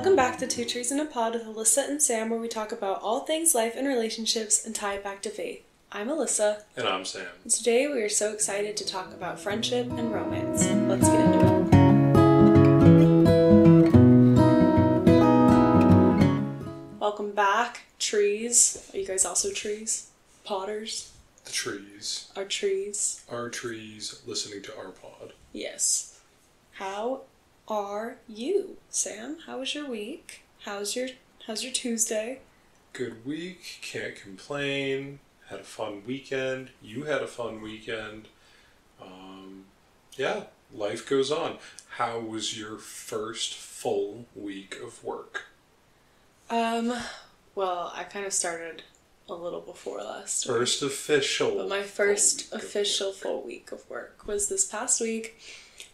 Welcome back to Two Trees in a Pod with Alyssa and Sam, where we talk about all things life and relationships and tie it back to faith. I'm Alyssa. And I'm Sam. And today we are so excited to talk about friendship and romance. Let's get into it. Welcome back, trees. Are you guys also trees? Potters? The trees. Our trees. Our trees listening to our pod. Yes. How are you, Sam? How was your week? How's your Tuesday? Good week. Can't complain. Had a fun weekend. You had a fun weekend. Yeah, life goes on. How was your first full week of work? Well, I kind of started a little before last week. First official. But my first official full week of work was this past week.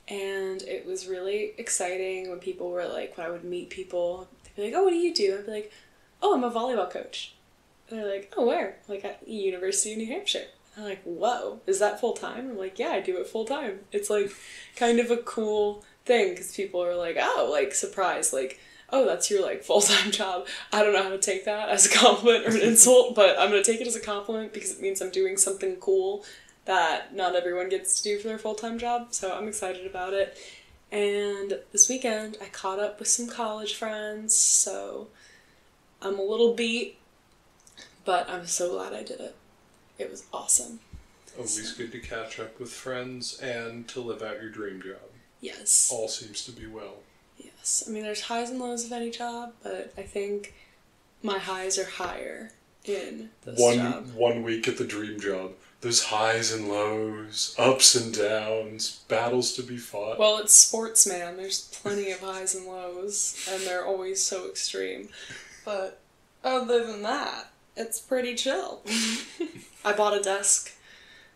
And it was really exciting when people were like, when I would meet people, they'd be like, oh, what do you do? I'd be like, oh, I'm a volleyball coach. And they're like, oh, where? Like at the University of New Hampshire. And I'm like, whoa, is that full time? I'm like, yeah, I do it full time. It's like kind of a cool thing because people are like, oh, like surprised, like, oh, that's your like full-time job. I don't know how to take that as a compliment or an insult, but I'm going to take it as a compliment because it means I'm doing something cool that not everyone gets to do for their full-time job, so I'm excited about it. And this weekend, I caught up with some college friends, so I'm a little beat, but I'm so glad I did it. It was awesome. Always good to catch up with friends and to live out your dream job. Yes. All seems to be well. Yes. I mean, there's highs and lows of any job, but I think my highs are higher in this job. One week at the dream job. There's highs and lows, ups and downs, battles to be fought. Well, it's sports, man. There's plenty of highs and lows, and they're always so extreme. But other than that, it's pretty chill. I bought a desk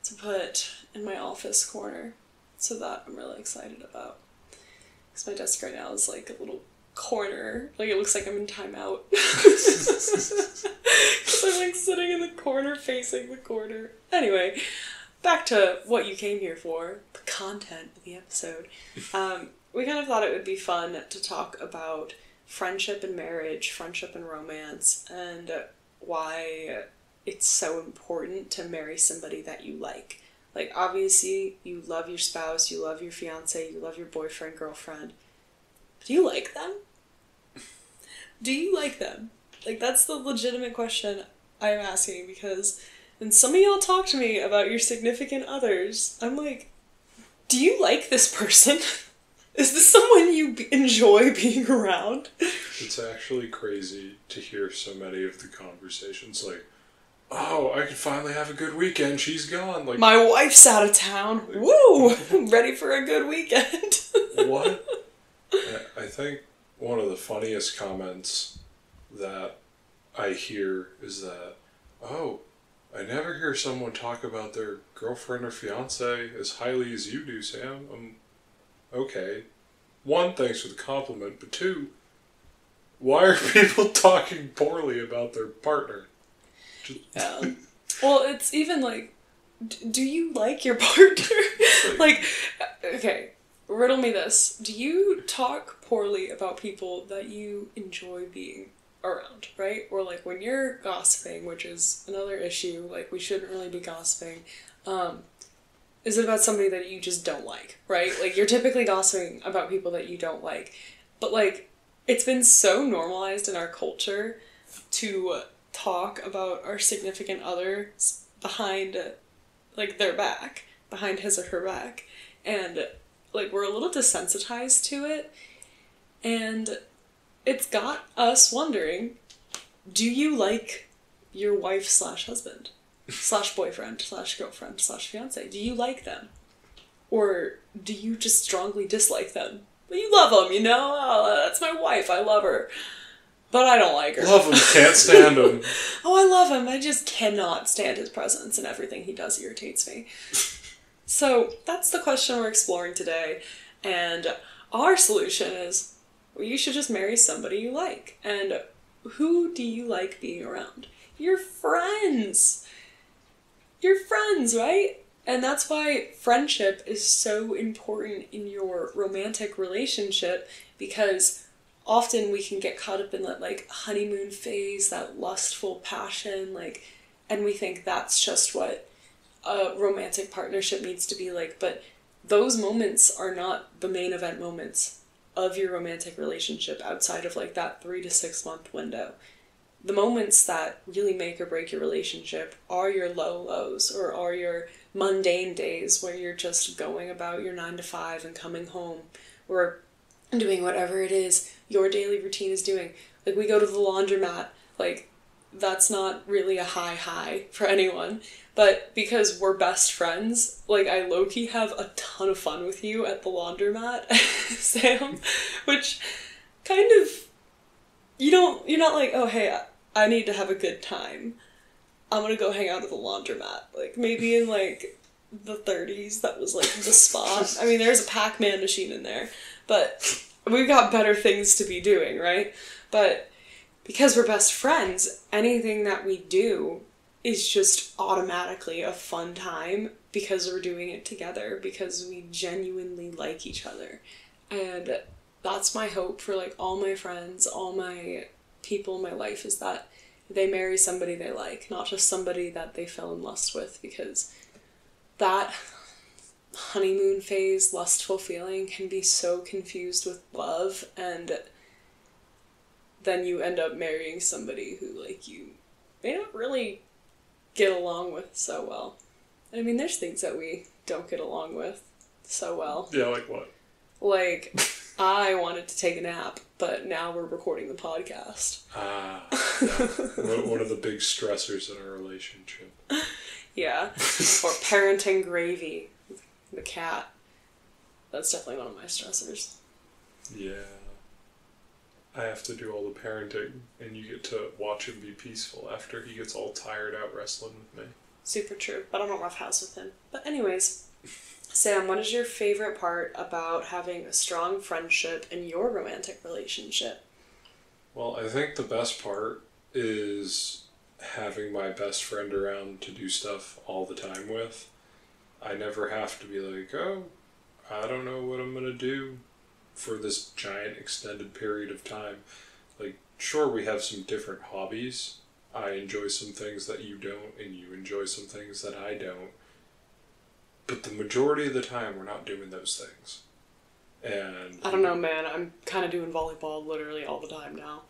to put in my office corner, so that I'm really excited about. Because my desk right now is like a little corner. Like, it looks like I'm in timeout. Because I'm like sitting in the corner facing the corner. Anyway, back to what you came here for, the content of the episode. We kind of thought it would be fun to talk about friendship and marriage, friendship and romance, and why it's so important to marry somebody that you like. Like, obviously, you love your spouse, you love your fiance, you love your boyfriend, girlfriend. Do you like them? Do you like them? Like, that's the legitimate question I'm asking, because when some of y'all talk to me about your significant others, I'm like, do you like this person? Is this someone you enjoy being around? It's actually crazy to hear so many of the conversations, like, oh, I can finally have a good weekend, she's gone. Like, my wife's out of town. Woo! I'm ready for a good weekend. What? I think one of the funniest comments that I hear is that, oh, I never hear someone talk about their girlfriend or fiance as highly as you do, Sam. Okay. One, thanks for the compliment, but two, why are people talking poorly about their partner? Yeah. Well, it's even like, do you like your partner? Like, okay, riddle me this. Do you talk poorly about people that you enjoy being around, right? Or like when you're gossiping, which is another issue, like we shouldn't really be gossiping, is it about somebody that you just don't like, right? Like, you're typically gossiping about people that you don't like. But like, it's been so normalized in our culture to talk about our significant others behind, like, their back, behind his or her back, and like, we're a little desensitized to it, and it's got us wondering, do you like your wife / husband / boyfriend / girlfriend / fiance? Do you like them? Or do you just strongly dislike them? But you love them, you know? Oh, that's my wife, I love her. But I don't like her. Love him, can't stand him. Oh, I love him. I just cannot stand his presence, and everything he does irritates me. So that's the question we're exploring today. And our solution is, well, you should just marry somebody you like. And who do you like being around? Your friends. Your friends, right? And that's why friendship is so important in your romantic relationship, because often we can get caught up in that, like, honeymoon phase, that lustful passion, like, and we think that's just what a romantic partnership needs to be like, but those moments are not the main event moments of your romantic relationship outside of, like, that 3 to 6 month window. The moments that really make or break your relationship are your low lows, or are your mundane days where you're just going about your 9 to 5 and coming home, or doing whatever it is your daily routine is doing. Like, we go to the laundromat, like, that's not really a high for anyone, but because we're best friends, like, I low-key have a ton of fun with you at the laundromat, Sam, which kind of, you're not like, oh, hey, I need to have a good time, I'm gonna go hang out at the laundromat. Like, maybe in, like, the 30s, that was, like, the spot. I mean, there's a Pac-Man machine in there, but we've got better things to be doing, right? But because we're best friends, anything that we do is just automatically a fun time because we're doing it together, because we genuinely like each other. And that's my hope for, like, all my friends, all my people in my life, is that they marry somebody they like, not just somebody that they fell in lust with, because that honeymoon phase, lustful feeling can be so confused with love, and then you end up marrying somebody who, like, you may not really get along with so well. I mean, there's things that we don't get along with so well. Yeah, like what? Like, I wanted to take a nap, but now we're recording the podcast. Ah, yeah. One of the big stressors in our relationship. Yeah. Or parenting Gravy, the cat. That's definitely one of my stressors. Yeah. I have to do all the parenting, and you get to watch him be peaceful after he gets all tired out wrestling with me. Super true, but I don't rough house with him. But anyways, Sam, what is your favorite part about having a strong friendship in your romantic relationship? Well, I think the best part is having my best friend around to do stuff all the time with. I never have to be like, oh, I don't know what I'm going to do for this giant extended period of time. Like, sure, we have some different hobbies. I enjoy some things that you don't, and you enjoy some things that I don't. But the majority of the time, we're not doing those things. And I don't know, man. I'm kind of doing volleyball literally all the time now.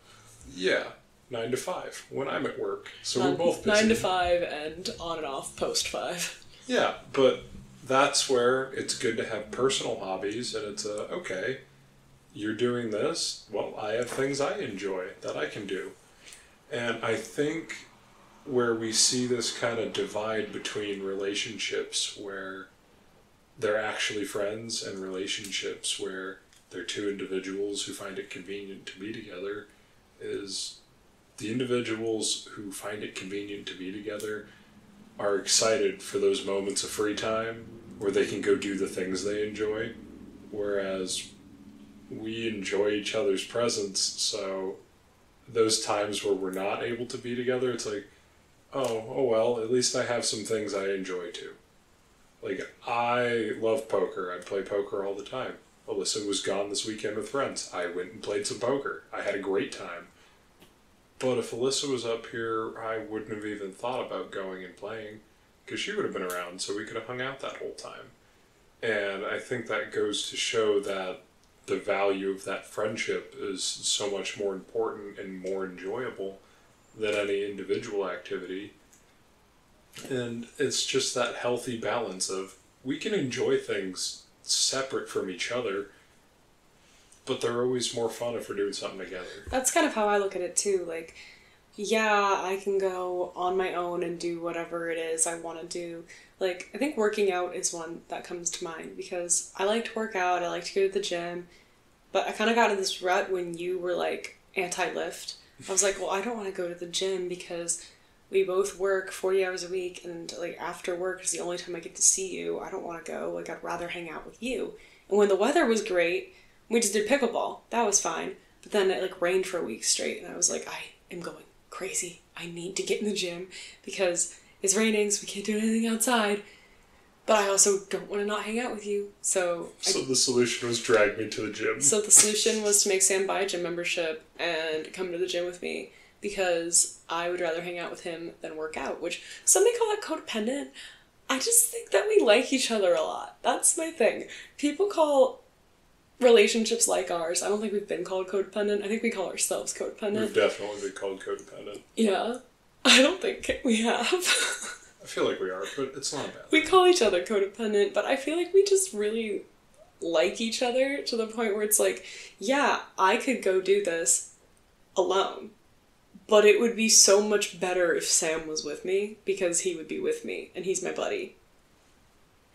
Yeah, 9 to 5 when I'm at work. So we're both busy. 9 to 5 and on and off post 5. Yeah, but that's where it's good to have personal hobbies, and it's okay, you're doing this, well, I have things I enjoy that I can do. And I think where we see this kind of divide between relationships where they're actually friends and relationships where they're two individuals who find it convenient to be together is the individuals who find it convenient to be together are excited for those moments of free time where they can go do the things they enjoy, whereas we enjoy each other's presence, so those times where we're not able to be together, it's like, oh well, at least I have some things I enjoy too. Like, I love poker. I play poker all the time. Alyssa was gone this weekend with friends. I went and played some poker. I had a great time. But if Alyssa was up here, I wouldn't have even thought about going and playing, because she would have been around, so we could have hung out that whole time. And I think that goes to show that the value of that friendship is so much more important and more enjoyable than any individual activity. And it's just that healthy balance of, we can enjoy things separate from each other, but they're always more fun if we're doing something together. That's kind of how I look at it too. Like, yeah, I can go on my own and do whatever it is I want to do. Like, I think working out is one that comes to mind, because I like to work out, I like to go to the gym, but I kind of got in this rut when you were, like, anti-lift. I was like, well, I don't want to go to the gym because we both work 40 hours a week, and, like, after work is the only time I get to see you. I don't want to go. Like, I'd rather hang out with you. And when the weather was great, we just did pickleball. That was fine. But then it, like, rained for a week straight, and I was like, I am going crazy. I need to get in the gym because it's raining, so we can't do anything outside. But I also don't want to not hang out with you, so... The solution was drag me to the gym. So the solution was to make Sam buy a gym membership and come to the gym with me, because I would rather hang out with him than work out, which some may call that codependent. I just think that we like each other a lot. That's my thing. People call relationships like ours, I don't think we've been called codependent. I think we call ourselves codependent. We've definitely been called codependent. Yeah. I don't think we have. I feel like we are, but it's not bad. We call each other codependent, but I feel like we just really like each other to the point where it's like, yeah, I could go do this alone, but it would be so much better if Sam was with me, because he would be with me, and he's my buddy.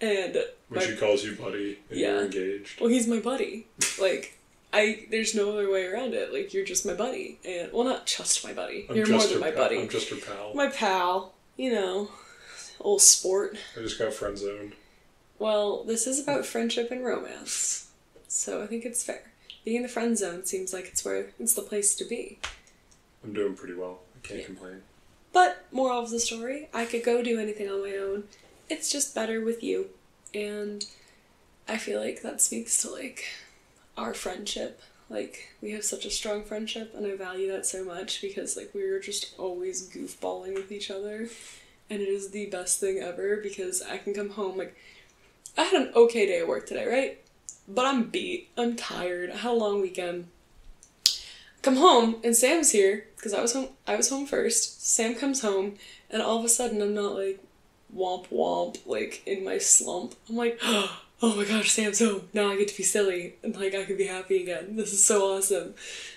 And when she calls you buddy and you're engaged. Well, he's my buddy. Like, there's no other way around it. Like, you're just my buddy. And, well, not just my buddy. You're more than my buddy. I'm just her pal. My pal. You know, old sport. I just got friend zoned. Well, this is about friendship and romance. So I think it's fair. Being in the friend zone seems like it's the place to be. I'm doing pretty well. I can't complain. But, moral of the story, I could go do anything on my own. It's just better with you. And I feel like that speaks to, like, our friendship. Like, we have such a strong friendship, and I value that so much, because, like, we were just always goofballing with each other. And it is the best thing ever, because I can come home, like, I had an okay day at work today, right? But I'm beat. I'm tired. I had a long weekend. Come home, and Sam's here, because I was home first. Sam comes home, and all of a sudden I'm not, like, womp womp, like, in my slump. I'm like, oh my gosh, Sam's home. Now I get to be silly, and, like, I can be happy again. This is so awesome.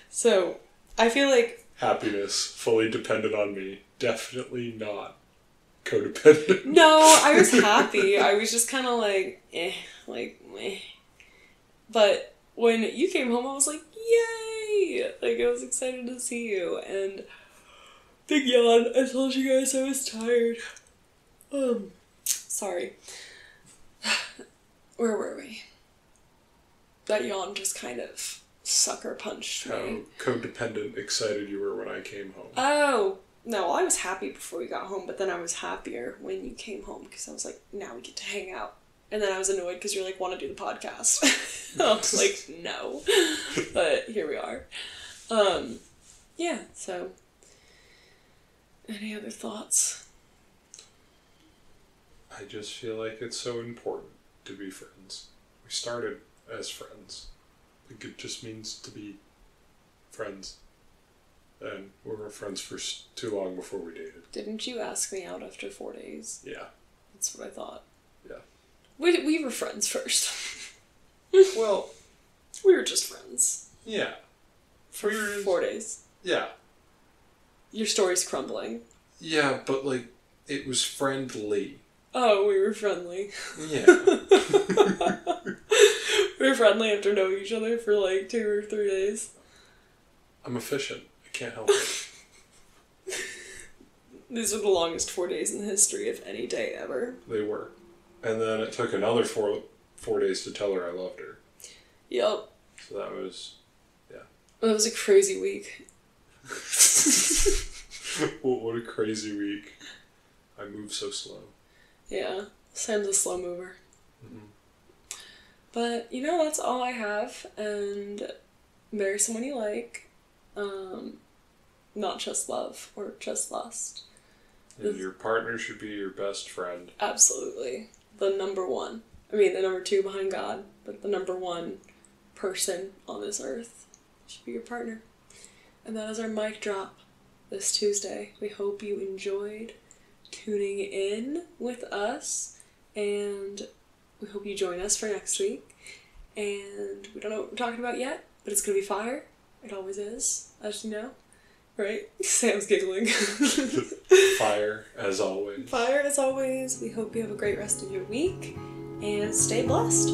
So, I feel like... Happiness, fully dependent on me. Definitely not codependent. No, I was happy. I was just kind of like, meh. But when you came home, I was like, yay! Like, I was excited to see you, and big yawn. I told you guys I was tired. Sorry. Where were we? That yawn just kind of sucker punched me. How codependent excited you were when I came home. Oh, no, I was happy before we got home, but then I was happier when you came home, because I was like, now we get to hang out. And then I was annoyed because you're like, want to do the podcast. I was like, no. But here we are. Yeah, so. Any other thoughts? I just feel like it's so important to be friends. We started as friends. I think it just means to be friends. And we were friends for too long before we dated. Didn't you ask me out after 4 days? Yeah. That's what I thought. Yeah. We were friends first. Well, we were just friends. Yeah. For 4 days. Yeah. Your story's crumbling. Yeah, but, like, it was friendly. Oh, we were friendly. Yeah. We were friendly after knowing each other for, like, 2 or 3 days. I'm efficient. I can't help it. These are the longest 4 days in the history of any day ever. They were. And then it took another four days to tell her I loved her. Yep. So that was, yeah. That was a crazy week. What a crazy week. I move so slow. Yeah. Sam's a slow mover. Mm-hmm. But, you know, that's all I have. And marry someone you like. Not just love or just lust. And your partner should be your best friend. Absolutely. The number one. I mean, the number 2 behind God, but the number 1 person on this earth should be your partner. And that is our mic drop this Tuesday. We hope you enjoyed tuning in with us, and we hope you join us for next week. And we don't know what we're talking about yet, but it's going to be fire. It always is, as you know. Right? Sam's giggling. Fire, as always. Fire, as always. We hope you have a great rest of your week, and stay blessed.